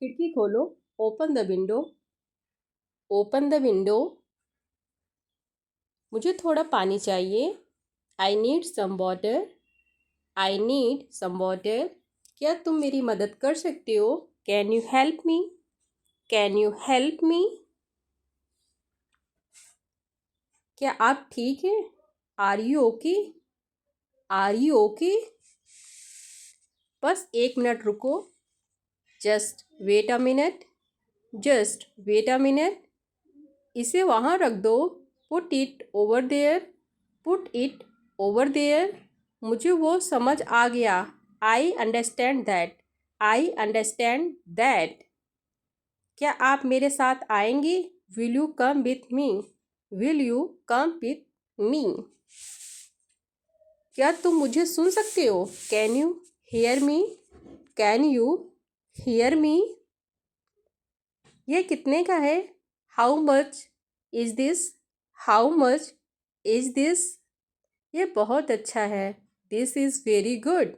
खिड़की खोलो। Open the window. Open the window. मुझे थोड़ा पानी चाहिए। I need some water. I need some water. क्या तुम मेरी मदद कर सकते हो? Can you help me? Can you help me? क्या आप ठीक हैं? Are you okay? Are you okay? बस 1 मिनट रुको। Just wait a minute. Just wait a minute. इसे वहाँ रख दो। Put it over there. Put it over there. मुझे वो समझ आ गया। I understand that. I understand that. क्या आप मेरे साथ आएंगे? Will you come with me? Will you come with me? क्या तुम मुझे सुन सकते हो? Can you hear me? Can you hear me? यह कितने का है? How much is this? How much is this? यह बहुत अच्छा है। This is very good.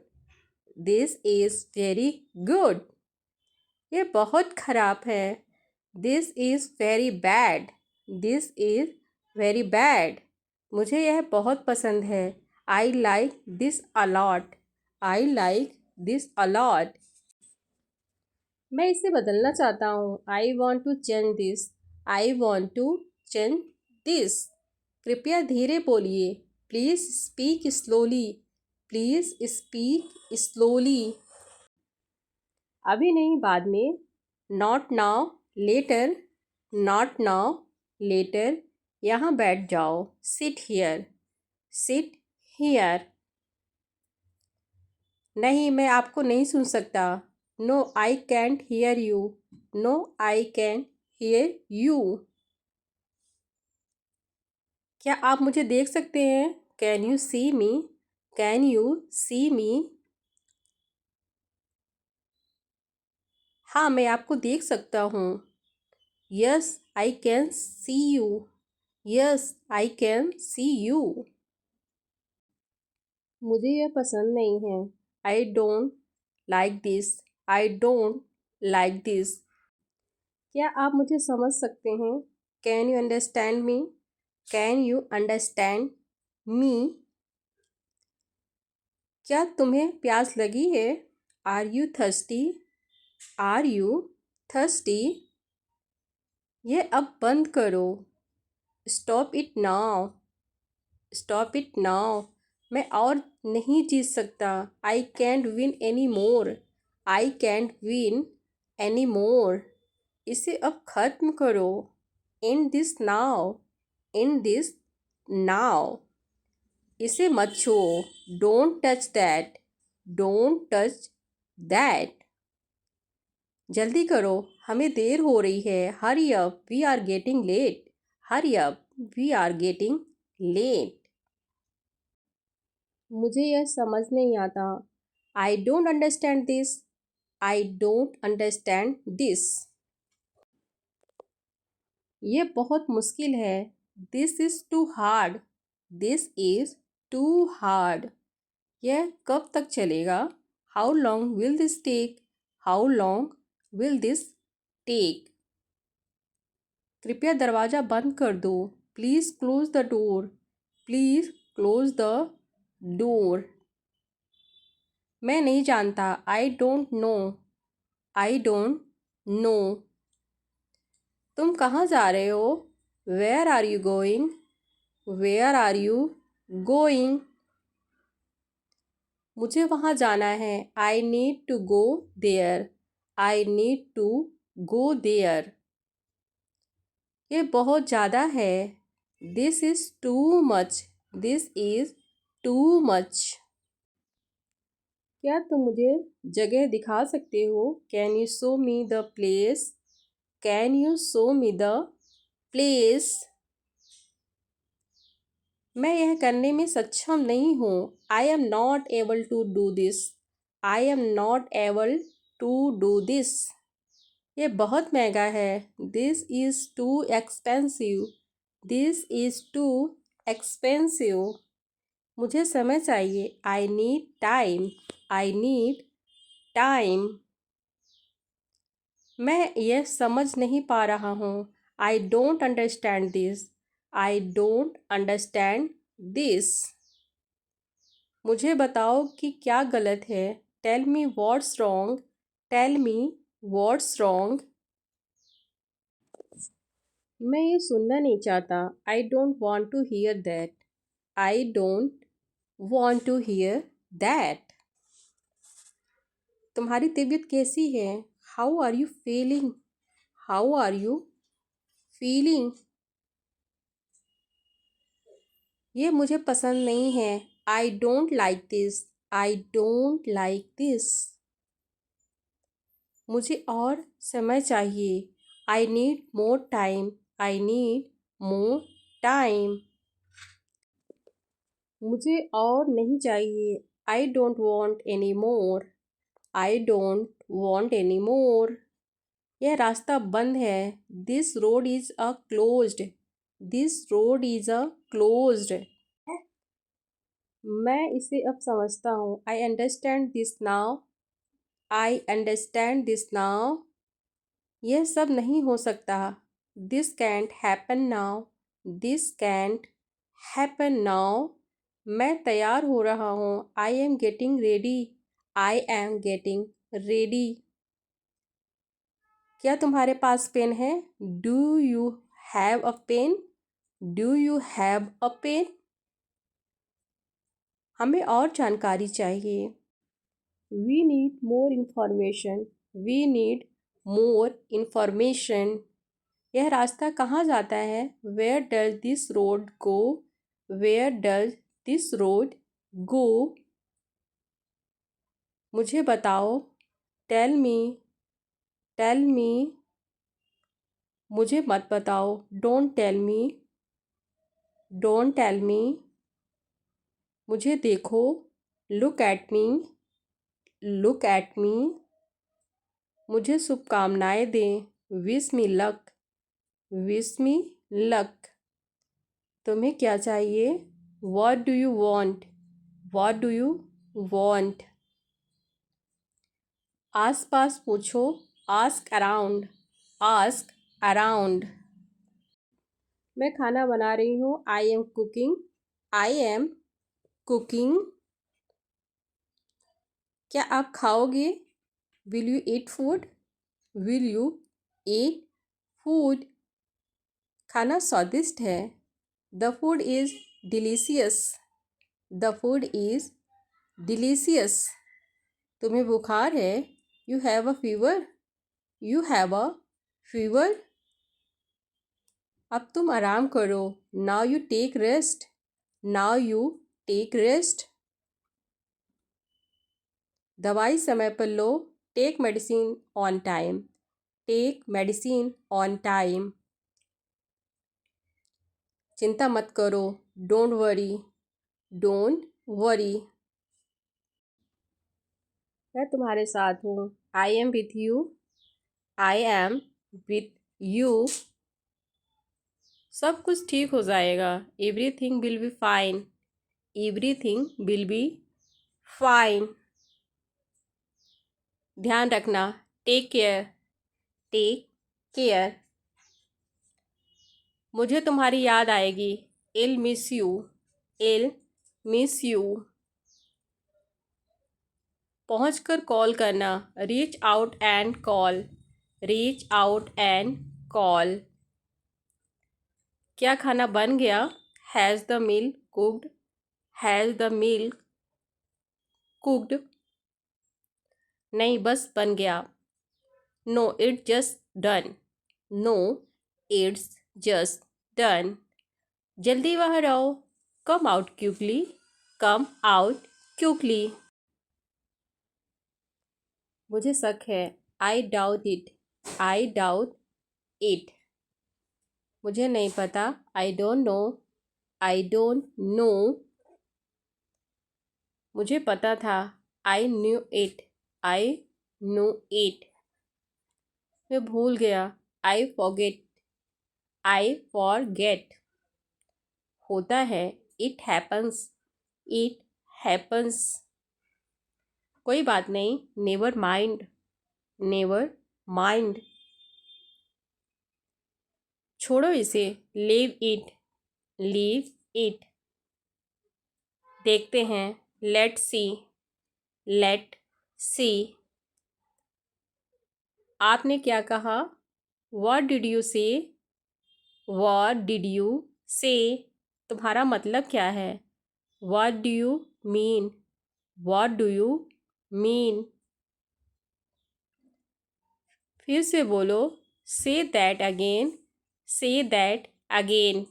This is very good. यह बहुत खराब है। This is very bad. This is very bad. मुझे यह बहुत पसंद है। I like this a lot. I like this a lot. मैं इसे बदलना चाहता हूँ। I want to change this. I want to change this. कृपया धीरे बोलिए। Please speak slowly. Please speak slowly. अभी नहीं, बाद में। Not now, later. Not now, later. यहाँ बैठ जाओ। Sit here. Sit here. नहीं, मैं आपको नहीं सुन सकता। No I can't hear you. No I can hear you. क्या आप मुझे देख सकते हैं? Can you see me? Can you see me? हाँ, मैं आपको देख सकता हूँ। Yes I can see you. Yes I can see you. मुझे यह पसंद नहीं है। I don't like this. I don't like this. क्या आप मुझे समझ सकते हैं? Can you understand me? Can you understand me? क्या तुम्हें प्यास लगी है? Are you thirsty? Are you thirsty? ये अब बंद करो। Stop it now. Stop it now. मैं और नहीं जीत सकता। I can't win any more. I can't win any more. इसे अब खत्म करो। End this now. End this now. इसे मत छुओ। Don't touch that. Don't touch that. जल्दी करो, हमें देर हो रही है। Hurry up, we are getting late. Hurry up, we are getting late. मुझे यह समझ नहीं आता। I don't understand this. I don't understand this. ये बहुत मुश्किल है। This is too hard. This is too hard. यह कब तक चलेगा? How long will this take? How long will this take? कृपया दरवाज़ा बंद कर दो। Please close the door. Please close the door. मैं नहीं जानता। I don't know. I don't know. तुम कहाँ जा रहे हो? Where are you going? Where are you going? मुझे वहाँ जाना है। I need to go there. I need to go there. ये बहुत ज़्यादा है। This is too much. This is too much. क्या तुम मुझे जगह दिखा सकते हो? Can you show me the place? Can you show me the place? मैं यह करने में सक्षम नहीं हूँ। I am not able to do this. I am not able to do this. ये बहुत महंगा है। This is too expensive. This is too expensive. मुझे समय चाहिए। I need time. I need time. मैं यह समझ नहीं पा रहा हूँ। I don't understand this. I don't understand this. मुझे बताओ कि क्या गलत है। Tell me what's wrong. Tell me what's wrong. मैं ये सुनना नहीं चाहता। I don't want to hear that. I don't want to hear that. तुम्हारी तबीयत कैसी है? How are you feeling? How are you feeling? ये मुझे पसंद नहीं है। I don't like this. I don't like this. मुझे और समय चाहिए। I need more time. I need more time. मुझे और नहीं चाहिए। I don't want any more. I don't want any more. यह रास्ता बंद है। This road is a closed. This road is a closed. मैं इसे अब समझता हूँ। I understand this now. I understand this now. यह सब नहीं हो सकता। This can't happen now. This can't happen now. मैं तैयार हो रहा हूँ। I am getting ready. I am getting ready. क्या तुम्हारे पास पेन है? Do you have a pen? Do you have a pen? हमें और जानकारी चाहिए। We need more information. We need more information. यह रास्ता कहाँ जाता है? Where does this road go? Where does this road go? मुझे बताओ। Tell me. Tell me. मुझे मत बताओ। Don't tell me. Don't tell me. मुझे देखो। Look at me. Look at me. मुझे शुभकामनाएं दें। Wish me luck. Wish me luck. तुम्हें क्या चाहिए? What do you want? What do you want? आस पास पूछो। Ask around. Ask around. मैं खाना बना रही हूँ। I am cooking. I am cooking. क्या आप खाओगे? Will you eat food? Will you eat food? खाना स्वादिष्ट है। The food is delicious. The food is delicious. तुम्हें बुखार है? You have a fever? You have a fever? अब तुम आराम करो। Now you take rest. Now you take rest. दवाई समय पर लो। Take medicine on time. Take medicine on time. चिंता मत करो। Don't worry. Don't worry. मैं तुम्हारे साथ हूँ। I am with you. I am with you. सब कुछ ठीक हो जाएगा। Everything will be fine. Everything will be fine. ध्यान रखना। Take care. Take care. मुझे तुम्हारी याद आएगी। I'll miss you. I'll miss you. पहुँच कर कॉल करना। Reach out and call. Reach out and call. क्या खाना बन गया? Has the meal cooked? Has the meal cooked? नहीं, बस बन गया। No it's just done. No it's just done. जल्दी बाहर आओ। Come out quickly. Come out quickly. मुझे शक है। I doubt it. I doubt it. मुझे नहीं पता। आई don't know. I don't no. मुझे पता था। I knew it. I knew it. मैं भूल गया। I forget. I forget. होता है। It happens. It happens. कोई बात नहीं। Never mind. Never mind. छोड़ो इसे, लीव इट, लीव इट। देखते हैं, लेट सी, लेट सी। आपने क्या कहा? व्हाट डिड यू से? व्हाट डिड यू से? तुम्हारा मतलब क्या है? What do you mean? What do you mean? फिर से बोलो, say that again, say that again.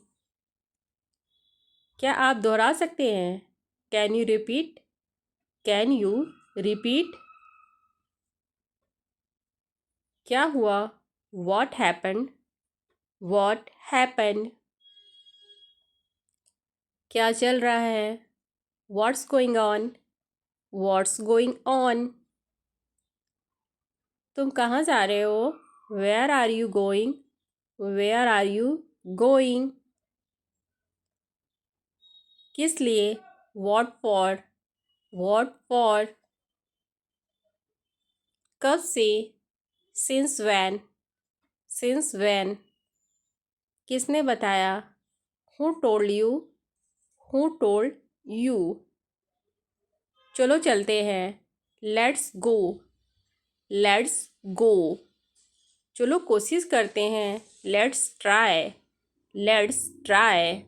क्या आप दोहरा सकते हैं? Can you repeat? Can you repeat? क्या हुआ? What happened? What happened? क्या चल रहा है? What's going on? What's going on? तुम कहाँ जा रहे हो? Where are you going? Where are you going? किस लिए? What for? What for? कब से? Since when? Since when? किसने बताया? Who told you? Who told you? चलो चलते हैं। Let's go. Let's go. चलो कोशिश करते हैं। Let's try. Let's try.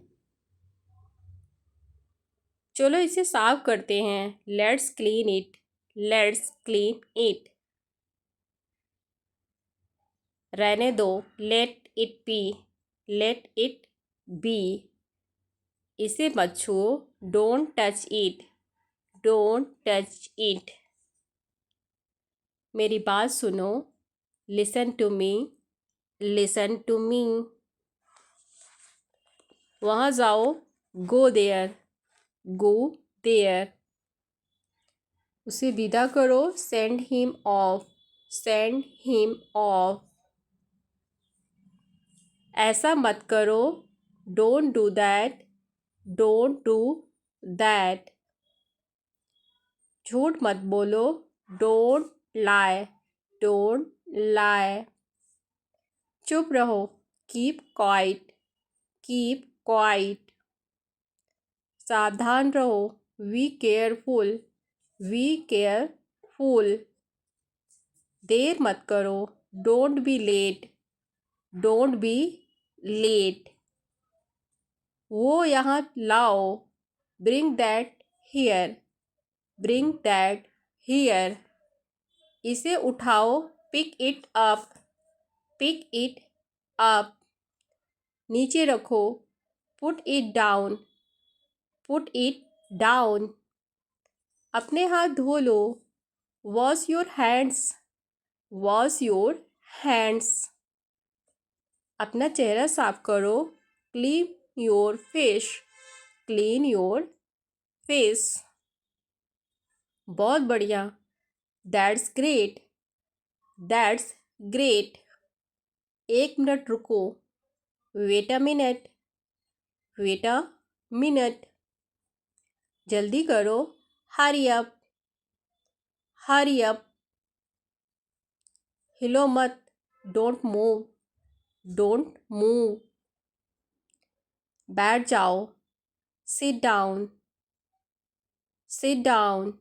चलो इसे साफ करते हैं। Let's clean it. Let's clean it. रहने दो। Let it be. Let it be. इसे मत छुओ। Don't touch it. Don't touch it. मेरी बात सुनो। Listen to me. Listen to me. वहाँ जाओ। Go there. Go there. उसे विदा करो। Send him off. Send him off. ऐसा मत करो। Don't do that. Don't do that. झूठ मत बोलो। Don't lie. Don't lie. चुप रहो। Keep quiet. Keep quiet. सावधान रहो। Be careful. Be careful. देर मत करो। Don't be late. Don't be late. वो यहाँ लाओ। Bring that here. Bring that here. इसे उठाओ। Pick it up. Pick it up. नीचे रखो। Put it down. Put it down. अपने हाथ धो लो। Wash your hands. Wash your hands. अपना चेहरा साफ करो। Clean your face. Clean your face. बहुत बढ़िया। That's great. That's great. 1 minute रुको। Wait a minute. Wait a minute. जल्दी करो। Hurry up. Hurry up. हिलो मत। Don't move. Don't move. बैठ जाओ। Sit down. Sit down.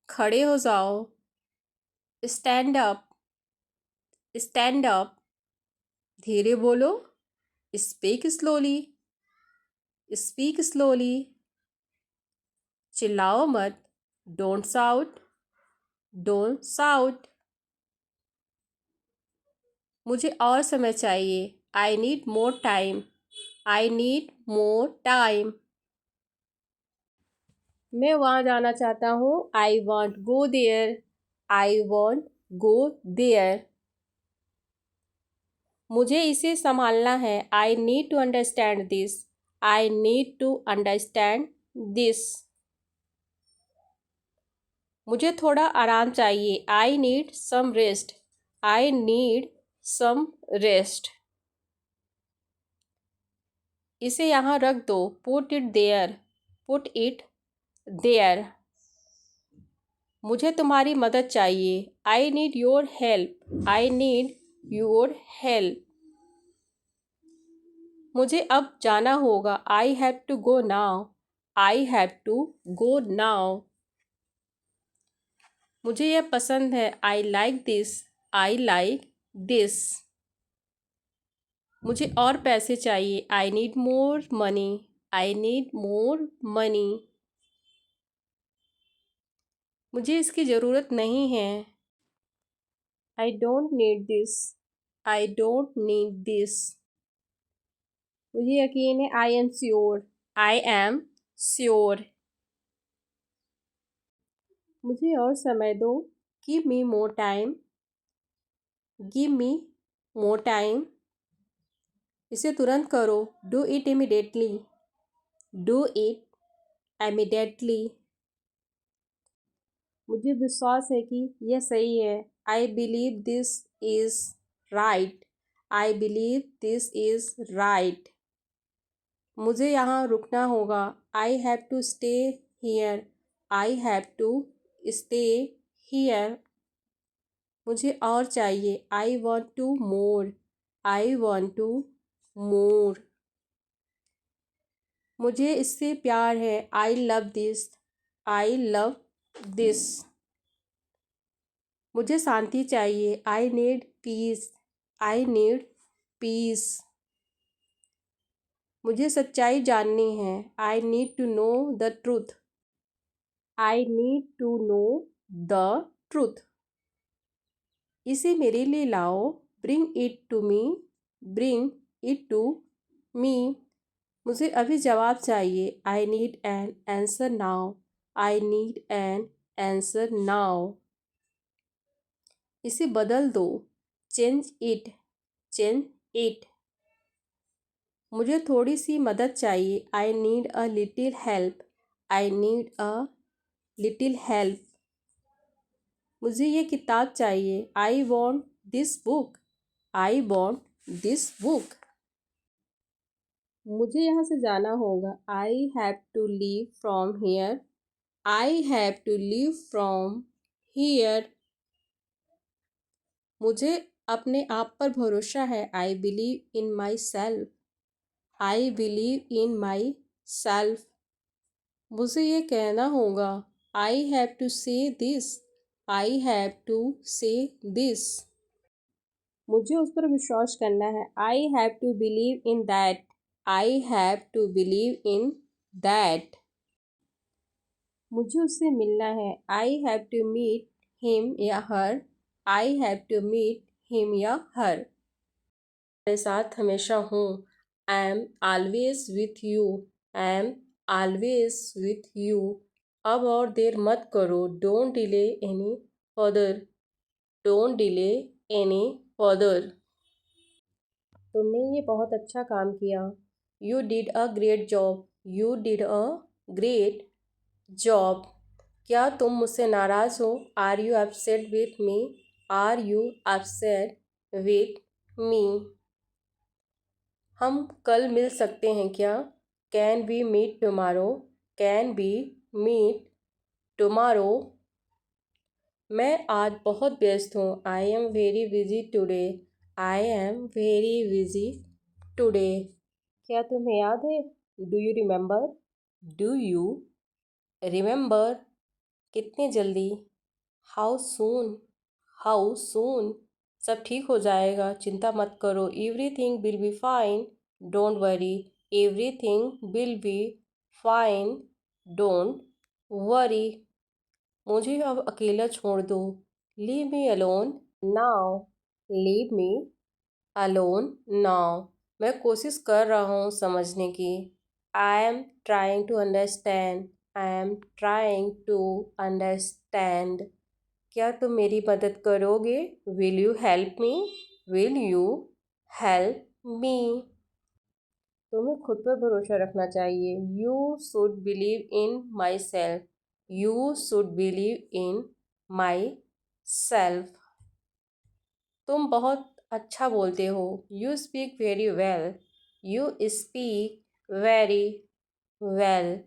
खड़े हो जाओ। Stand up. Stand up. धीरे बोलो। Speak slowly. Speak slowly. चिल्लाओ मत। Don't shout. Don't shout. मुझे और समय चाहिए। I need more time. I need more time. मैं वहाँ जाना चाहता हूँ। I want go there. I want go there. मुझे इसे संभालना है। I need to understand this. I need to understand this. मुझे थोड़ा आराम चाहिए। I need some rest. I need some rest. इसे यहाँ रख दो। Put it there. Put it there. मुझे तुम्हारी मदद चाहिए। I need your help. I need your help. मुझे अब जाना होगा। I have to go now. I have to go now. मुझे यह पसंद है। I like this. I like this. मुझे और पैसे चाहिए। I need more money. I need more money. मुझे इसकी ज़रूरत नहीं है। I don't need this. I don't need this. मुझे यकीन है। I am sure. I am sure. मुझे और समय दो। Give me more time. Give me more time. इसे तुरंत करो। Do it immediately. Do it immediately. मुझे विश्वास है कि यह सही है। I believe this is right. I believe this is right. मुझे यहाँ रुकना होगा। I have to stay here. I have to stay here. मुझे और चाहिए। I want to more. I want to more. मुझे इससे प्यार है। I love this. I love this. मुझे शांति चाहिए। I need peace. I need piece. मुझे सच्चाई जाननी है। I need to know the truth. I need to know the truth. इसे मेरे लिए लाओ। Bring it to me. Bring it to me. मुझे अभी जवाब चाहिए। I need an answer now. I need an answer now. इसे बदल दो। Change it. Change it. मुझे थोड़ी सी मदद चाहिए। I need a little help. I need a little help. मुझे ये किताब चाहिए। I want this book. I want this book. मुझे यहाँ से जाना होगा। I have to leave from here. I have to leave from here. मुझे अपने आप पर भरोसा है। I believe in myself. I believe in myself. मुझे ये कहना होगा। I have to say this. I have to say this. मुझे उस पर विश्वास करना है। I have to believe in that. I have to believe in that. मुझे उससे मिलना है। I have to meet him या her. I have to meet him या हर। मेरे साथ हमेशा हूँ। I am always with you. I am always with you. अब और देर मत करो। Don't delay any further. Don't delay any further. तुमने ये बहुत अच्छा काम किया। You did a great job. You did a great job. क्या तुम मुझसे नाराज़ हो? Are you upset with me? Are you upset with me? हम कल मिल सकते हैं क्या? Can we meet tomorrow? Can we meet tomorrow? मैं आज बहुत व्यस्त हूँ। I am very busy today. I am very busy today. क्या तुम्हें याद है? Do you remember? Do you remember? कितने जल्दी? How soon? How soon? सब ठीक हो जाएगा। चिंता मत करो। Everything will be fine. Don't worry. Everything will be fine. Don't worry. मुझे अब अकेला छोड़ दो। Leave me alone now. Leave me alone now. मैं कोशिश कर रहा हूँ समझने की। I am trying to understand. I am trying to understand. क्या तुम मेरी मदद करोगे? Will you help me? Will you help me? तुम्हें खुद पर भरोसा रखना चाहिए। You should believe in myself. You should believe in myself. तुम बहुत अच्छा बोलते हो। You speak very well. You speak very well.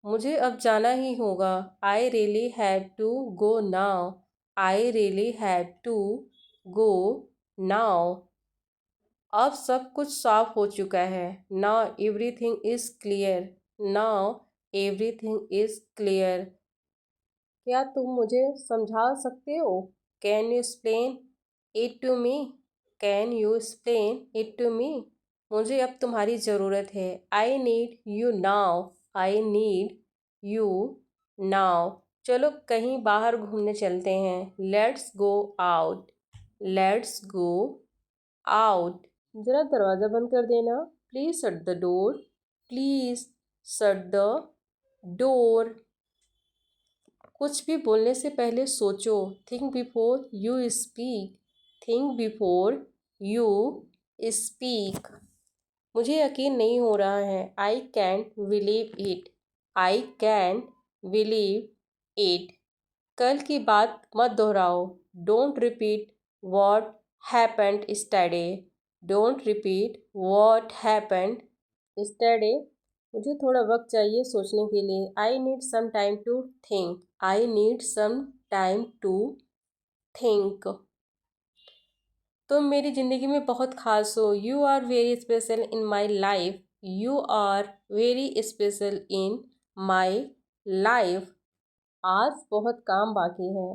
मुझे अब जाना ही होगा। I really have to go now. I really have to go now. अब सब कुछ साफ हो चुका है। Now everything is clear. Now everything is clear. क्या तुम मुझे समझा सकते हो? Can you explain it to me? Can you explain it to me? मुझे अब तुम्हारी ज़रूरत है। I need you now. I need you now. चलो कहीं बाहर घूमने चलते हैं। Let's go out. Let's go out. ज़रा दरवाज़ा बंद कर देना। Please shut the door. Please shut the door. कुछ भी बोलने से पहले सोचो। Think before you speak. Think before you speak. मुझे यकीन नहीं हो रहा है। I can't believe it. I can't believe it. कल की बात मत दोहराओ। Don't repeat what happened yesterday. Don't repeat what happened yesterday. मुझे थोड़ा वक्त चाहिए सोचने के लिए। I need some time to think. I need some time to think. तुम मेरी ज़िंदगी में बहुत ख़ास हो। You are very special in my life. You are very special in my life. आज बहुत काम बाकी है।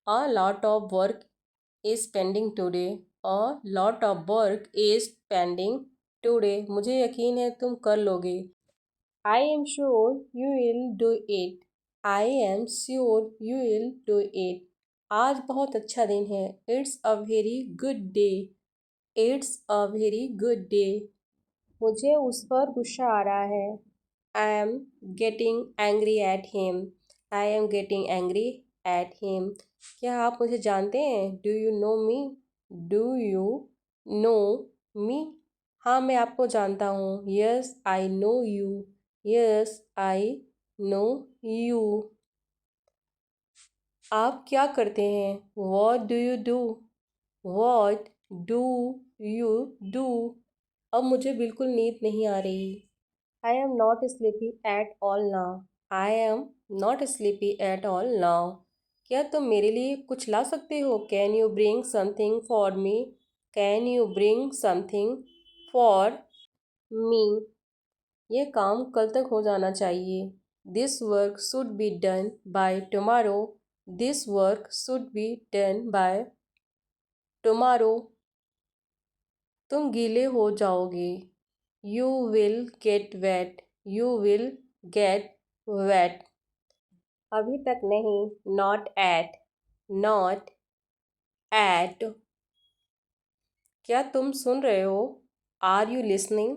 A lot of work is pending today. A lot of work is pending today. मुझे यकीन है तुम कर लोगे। I am sure you will do it. I am sure you will do it. आज बहुत अच्छा दिन है। It's a very good day. It's a very good day. मुझे उस पर गुस्सा आ रहा है। I am getting angry at him. I am getting angry at him. क्या आप मुझे जानते हैं? Do you know me? Do you know me? हाँ, मैं आपको जानता हूँ। Yes I know you. Yes I know you. आप क्या करते हैं? What do you do? What do you do? अब मुझे बिल्कुल नींद नहीं आ रही। आई am not sleepy at all now. I am not sleepy at all now. क्या तुम मेरे लिए कुछ ला सकते हो? Can you bring something for me? Can you bring something for me? ये काम कल तक हो जाना चाहिए। This work should be done by tomorrow. This work should be done by tomorrow. तुम गीले हो जाओगे। You will get wet. You will get wet. अभी तक नहीं। Not at. Not at. क्या तुम सुन रहे हो? Are you listening?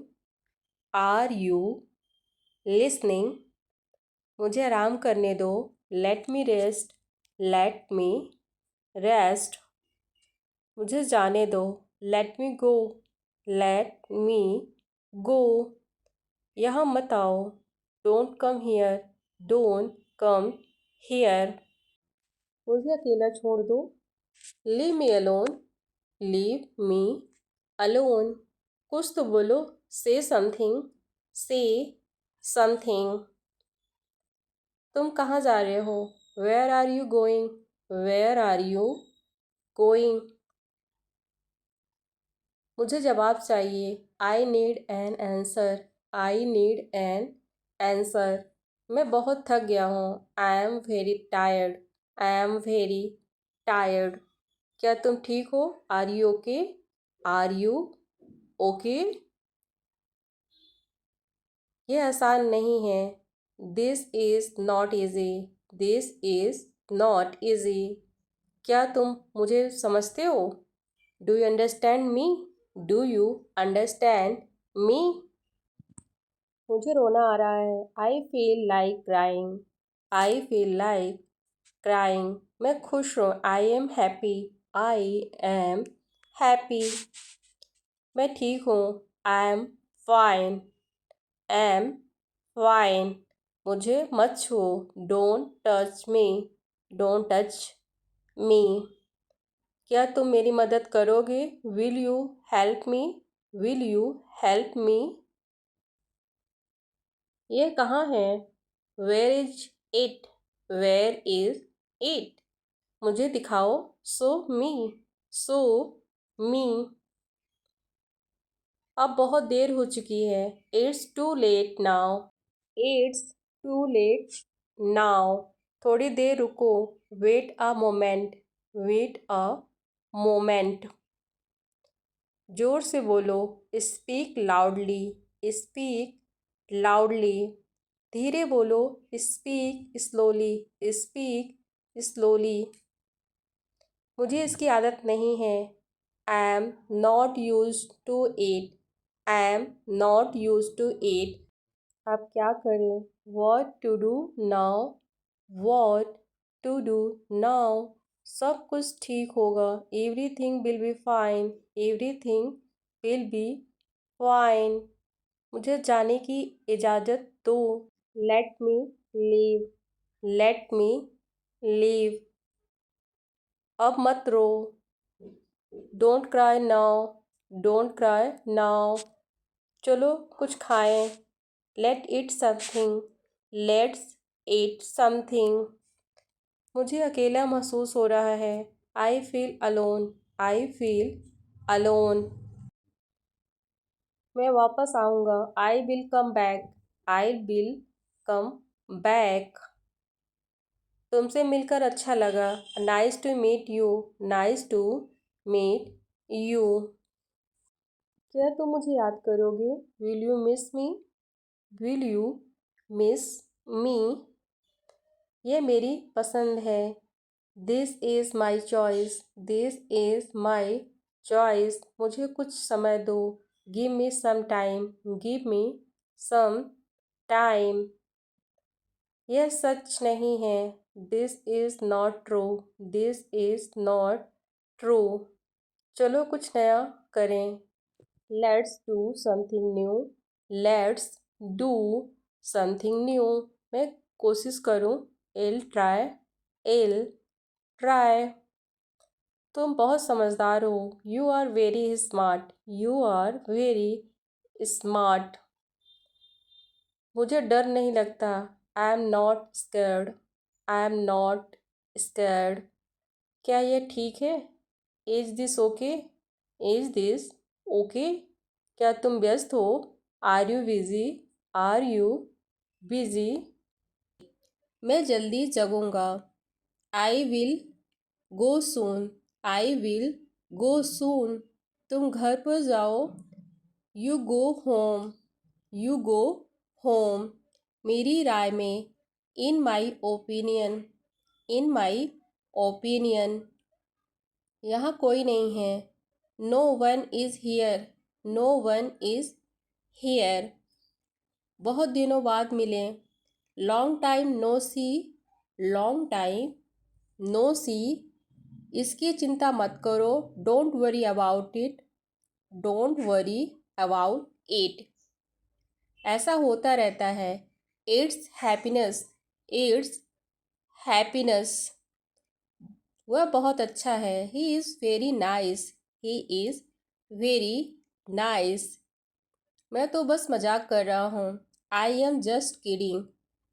Are you listening? मुझे आराम करने दो। Let me rest. Let me rest. मुझे जाने दो। Let me go. Let me go. यहाँ मत आओ। Don't come here. Don't come here. मुझे अकेला छोड़ दो। Leave me alone. Leave me alone. कुछ तो बोलो। से समथिंग। से समथिंग। तुम कहाँ जा रहे हो? Where are you going? Where are you going? मुझे जवाब चाहिए। I need an answer. I need an answer. मैं बहुत थक गया हूँ। I am very tired. I am very tired. क्या तुम ठीक हो? Are you okay? Are you okay? ये आसान नहीं है। This is not easy. This is not easy. क्या तुम मुझे समझते हो? Do you understand me? Do you understand मी? मुझे रोना आ रहा है। I feel like crying. I feel like crying. मैं खुश हूँ। I am happy. I am happy. मैं ठीक हूँ। I am fine. Am fine. मुझे मत छुओ। Don't touch me. Don't touch me. क्या तुम मेरी मदद करोगे? Will you help me? Will you help me? ये कहाँ है? Where is it? Where is it? मुझे दिखाओ। सो मी। सो मी। अब बहुत देर हो चुकी है। It's too late now. It's too late now. थोड़ी देर रुको। Wait a moment. Wait a moment. जोर से बोलो। Speak loudly. Speak loudly. धीरे बोलो। Speak slowly. Speak slowly. मुझे इसकी आदत नहीं है। I am not use to it. I am not use to it. अब क्या करें? What to do now. What to do now. सब कुछ ठीक होगा। Everything will be fine. Everything will be fine. मुझे जाने की इजाज़त दो। Let me leave. Let me leave. अब मत रो। Don't cry now. Don't cry now. चलो कुछ खाएं। Let eat something. Let's eat something. मुझे अकेला महसूस हो रहा है। I feel alone. I feel alone. मैं वापस आऊँगा। I will come back. I will come back. तुमसे मिलकर अच्छा लगा। Nice to meet you. Nice to meet you. क्या तुम मुझे याद करोगे? Will you miss me? Will you miss me? ये मेरी पसंद है। This is my choice. This is my choice. मुझे कुछ समय दो। Give me some time. Give me some time. यह सच नहीं है। This is not true. This is not true. चलो कुछ नया करें। Let's do something new. Let's do something new. मैं कोशिश करूँ। I'll try. I'll try. तुम बहुत समझदार हो। You are very smart. You are very smart. मुझे डर नहीं लगता। I am not scared. I am not scared. क्या यह ठीक है? Is this okay? Is this okay? क्या तुम व्यस्त हो? Are you busy? Are you busy? मैं जल्दी जगूंगा। I will go soon. I will go सून। तुम घर पर जाओ। You go home. You go home. मेरी राय में। In my opinion. In my opinion. यहाँ कोई नहीं है। No one is here. No one is here. बहुत दिनों बाद मिले। Long time no see. Long time no see. इसकी चिंता मत करो। Don't worry about it. Don't worry about it. ऐसा होता रहता है। It's happiness. It's happiness. वह बहुत अच्छा है। He is very nice. He is very nice. मैं तो बस मजाक कर रहा हूँ। I am just kidding.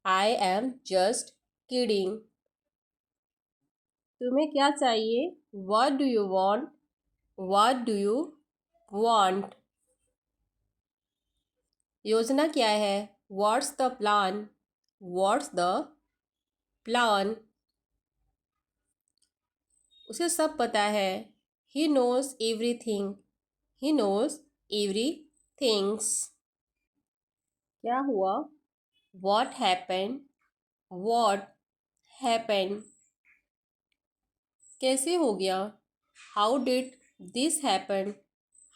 I am just kidding. तुम्हें क्या चाहिए? What do you want? What do you want? योजना क्या है? What's the plan? What's the plan? उसे सब पता है। He knows everything. He knows every things. क्या हुआ? What happen? What happen? कैसे हो गया? How did this happen?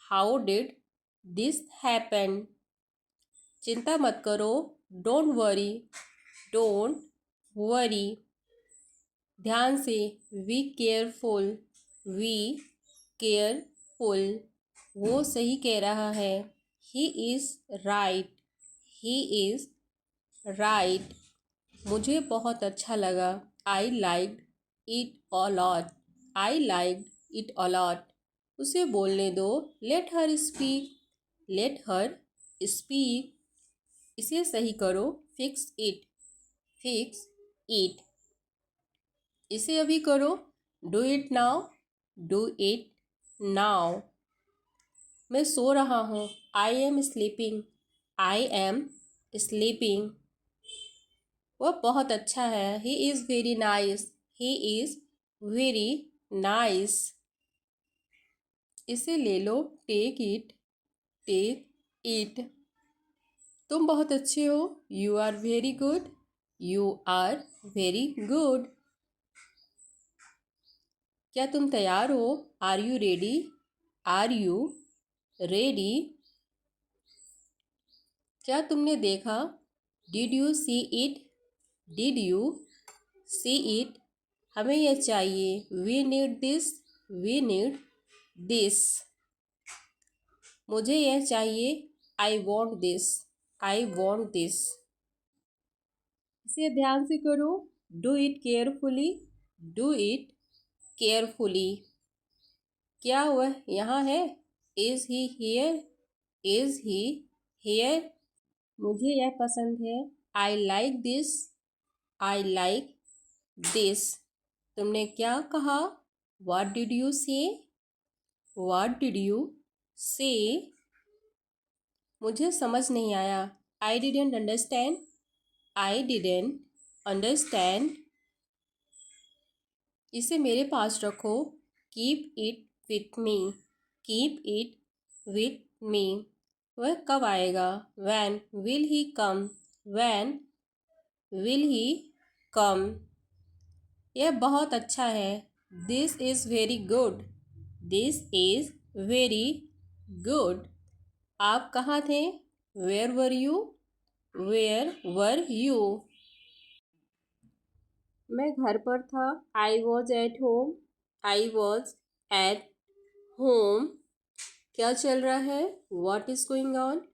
How did this happen? चिंता मत करो। Don't worry. Don't worry. ध्यान से। Be careful. Be careful. वो सही कह रहा है। He is right. He is right. मुझे बहुत अच्छा लगा। I like it a lot. I like it a lot. उसे बोलने दो। Let her speak. Let her speak. इसे सही करो। Fix it. Fix it. इसे अभी करो। Do it now. Do it now. मैं सो रहा हूँ। I am sleeping. I am sleeping. वह बहुत अच्छा है। He is very nice. He is very nice. इसे ले लो। Take it. Take it. तुम बहुत अच्छे हो। You are very good. You are very good. क्या तुम तैयार हो? Are you ready? Are you ready? क्या तुमने देखा? Did you see it? Did you see it? हमें यह चाहिए। We need this. We need this. मुझे यह चाहिए। I want this. I want this. इसे ध्यान से करो। Do it carefully. Do it carefully. क्या वह यहाँ है? Is he here? Is he here? मुझे यह पसंद है। I like this. I like this. तुमने क्या कहा? व्हाट डिड यू से? व्हाट डिड यू से? मुझे समझ नहीं आया। I didn't understand. I didn't understand. इसे मेरे पास रखो। Keep it with me. Keep it with me. वह कब आएगा? Van will he come? When will he come? यह बहुत अच्छा है। This is very good. This is very good. आप कहाँ थे? Where were you? Where were you? मैं घर पर था। I was at home. I was at home. क्या चल रहा है? What is going on?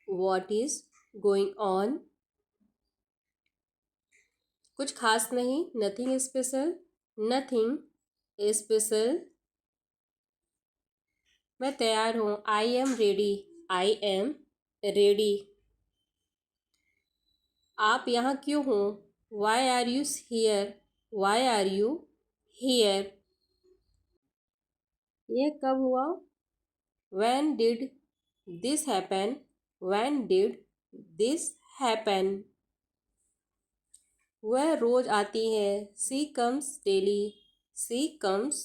What is going on? कुछ खास नहीं। Nothing special. Nothing special. मैं तैयार हूँ। I am ready. I am ready. आप यहाँ क्यों हो? Y are you here? Why are you here? यह कब हुआ? When did this happen? When did this happen? वह रोज आती है। She comes daily. She comes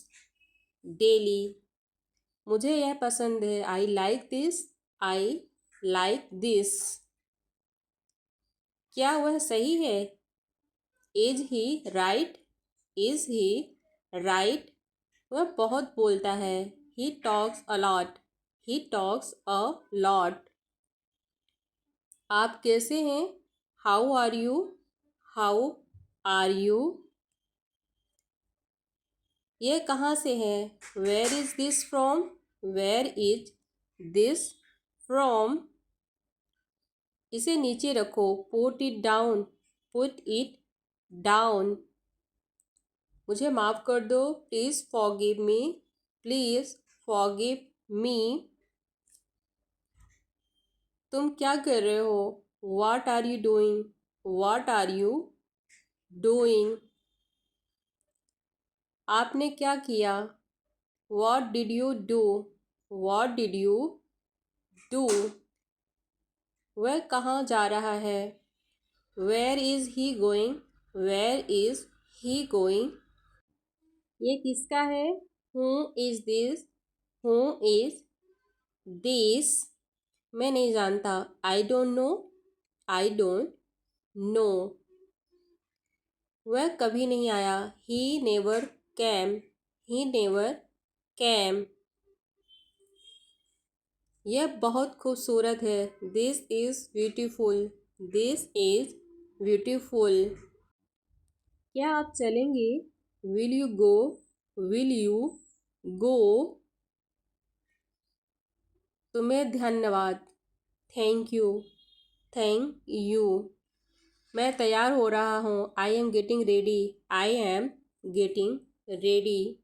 daily. मुझे यह पसंद है। I like this. I like this. क्या वह सही है? Is he right? Is he right? वह बहुत बोलता है। He talks a lot. He talks a lot. आप कैसे हैं? How are you? How are you? ये कहाँ से है? Where is this from? Where is this from? इसे नीचे रखो। Put it down. Put it down. मुझे माफ़ कर दो। Please forgive me. Please forgive me. तुम क्या कर रहे हो? What are you doing? What are you doing? आपने क्या किया? What did you do? What did you do? वह कहाँ जा रहा है? Where is he going? Where is he going? ये किसका है? Who is this? Who is this? मैं नहीं जानता। I don't know. I don't know. वह कभी नहीं आया। He never came. He never came. यह बहुत खूबसूरत है। This is beautiful. This is beautiful. क्या आप चलेंगे? Will you go? Will you go? तुम्हें धन्यवाद। Thank you. Thank you. मैं तैयार हो रहा हूँ। I am getting ready. I am getting ready.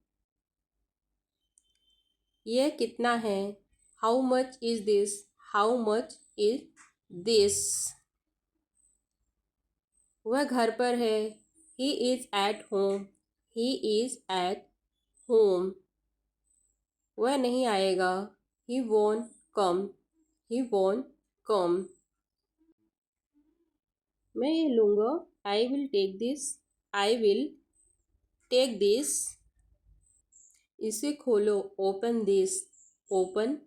यह कितना है? How much is this? How much is this? वह घर पर है। He is at home. He is at home. वह नहीं आएगा। He won't come. He won't come. मैं ये लूँगा. I will take this. I will take this. इसे खोलो. Open this. Open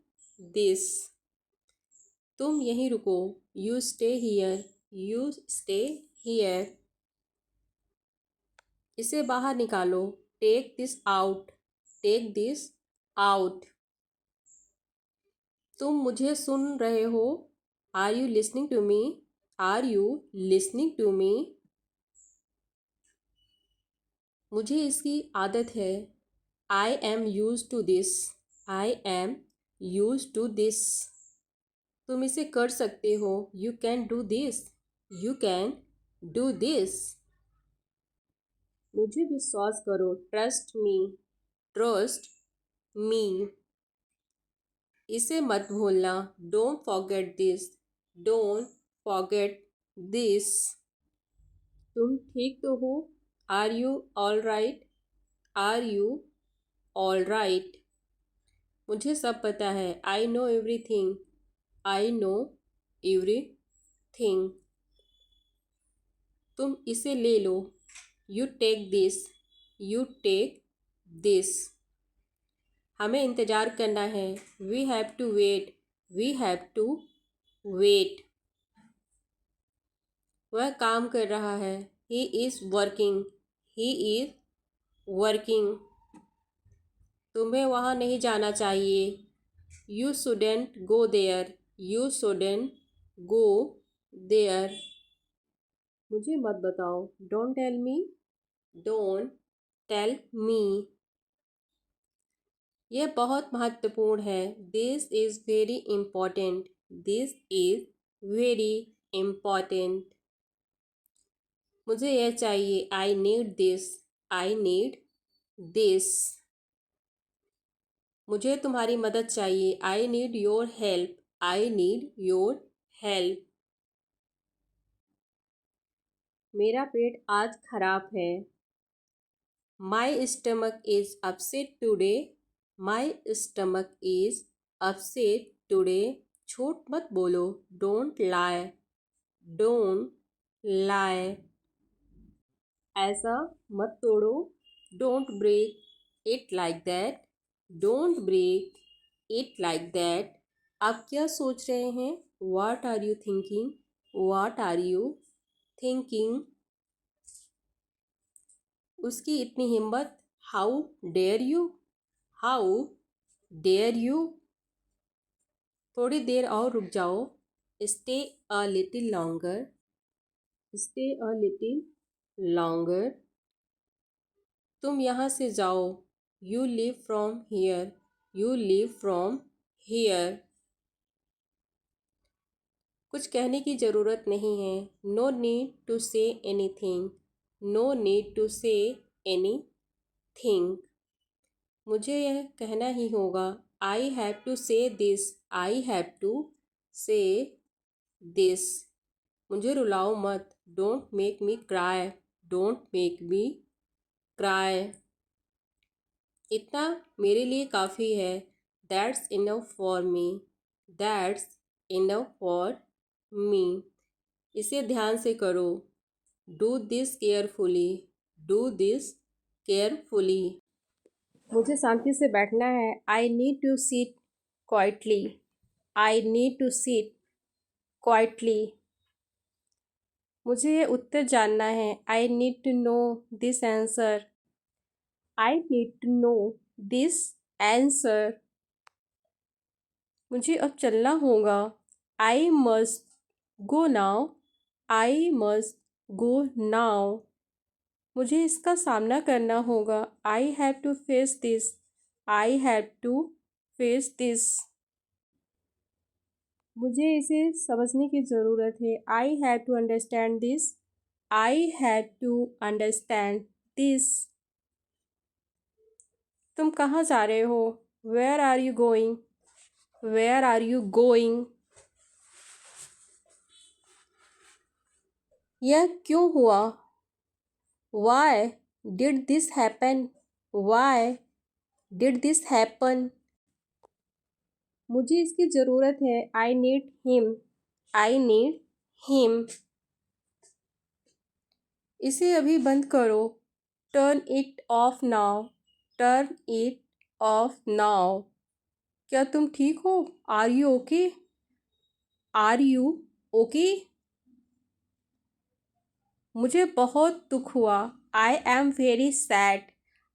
this. तुम यहीं रुको. You stay here. You stay here. इसे बाहर निकालो. Take this out. Take this out. तुम मुझे सुन रहे हो. Are you listening to me? Are you listening to me? मुझे इसकी आदत है. I am used to this. I am used to this. तुम इसे कर सकते हो. You can do this. You can do this. मुझे विश्वास करो. Trust me. Trust me. इसे मत भूलना. Don't forget this. Don't forget this. तुम ठीक तो हो. Are you all right? Are you all right? मुझे सब पता है. I know everything. I know everything. तुम इसे ले लो. You take this. You take this. हमें इंतज़ार करना है. We have to wait. We have to wait. वह काम कर रहा है. He is working. He is working. तुम्हें वहाँ नहीं जाना चाहिए. You shouldn't go there. You shouldn't go there. मुझे मत बताओ. Don't tell me. Don't tell me. यह बहुत महत्वपूर्ण है. This is very important. This is very important. मुझे यह चाहिए. I need this. I need this. मुझे तुम्हारी मदद चाहिए. I need your help. I need your help. मेरा पेट आज खराब है. My stomach is upset today. My stomach is upset today. झूठ मत बोलो. Don't lie. Don't lie. ऐसा मत तोड़ो. Don't break it like that. Don't break it like that. आप क्या सोच रहे हैं? What are you thinking? What are you thinking? उसकी इतनी हिम्मत. How dare you? How dare you? थोड़ी देर और रुक जाओ. Stay a little longer. Stay a little longer. तुम यहाँ से जाओ. You leave from here. You leave from here. कुछ कहने की ज़रूरत नहीं है. No need to say anything. No need to say anything. मुझे यह कहना ही होगा. I have to say this. I have to say this. मुझे रुलाओ मत. Don't make me cry. Don't make me cry. इतना मेरे लिए काफ़ी है. That's enough for me. That's enough for me. इसे ध्यान से करो. Do this carefully. Do this carefully. मुझे शांति से बैठना है. I need to sit quietly. I need to sit quietly. मुझे यह उत्तर जानना है. I need to know this answer. I need to know this answer. मुझे अब चलना होगा. I must go now. I must go now. मुझे इसका सामना करना होगा. I have to face this. I have to face this. मुझे इसे समझने की ज़रूरत है. I have to understand this. I have to understand this. तुम कहाँ जा रहे हो? Where are you going? Where are you going? यह क्यों हुआ? Why did this happen? Why did this happen? मुझे इसकी ज़रूरत है। I need him. I need him. इसे अभी बंद करो। Turn it off now. Turn it off now. क्या तुम ठीक हो? Are you okay? Are you okay? मुझे बहुत दुख हुआ। I am very sad.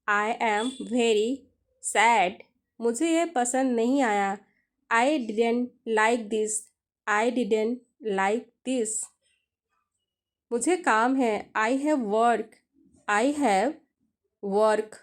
I am very sad. मुझे यह पसंद नहीं आया। I didn't like this. I didn't like this. मुझे काम है। I have work. I have work.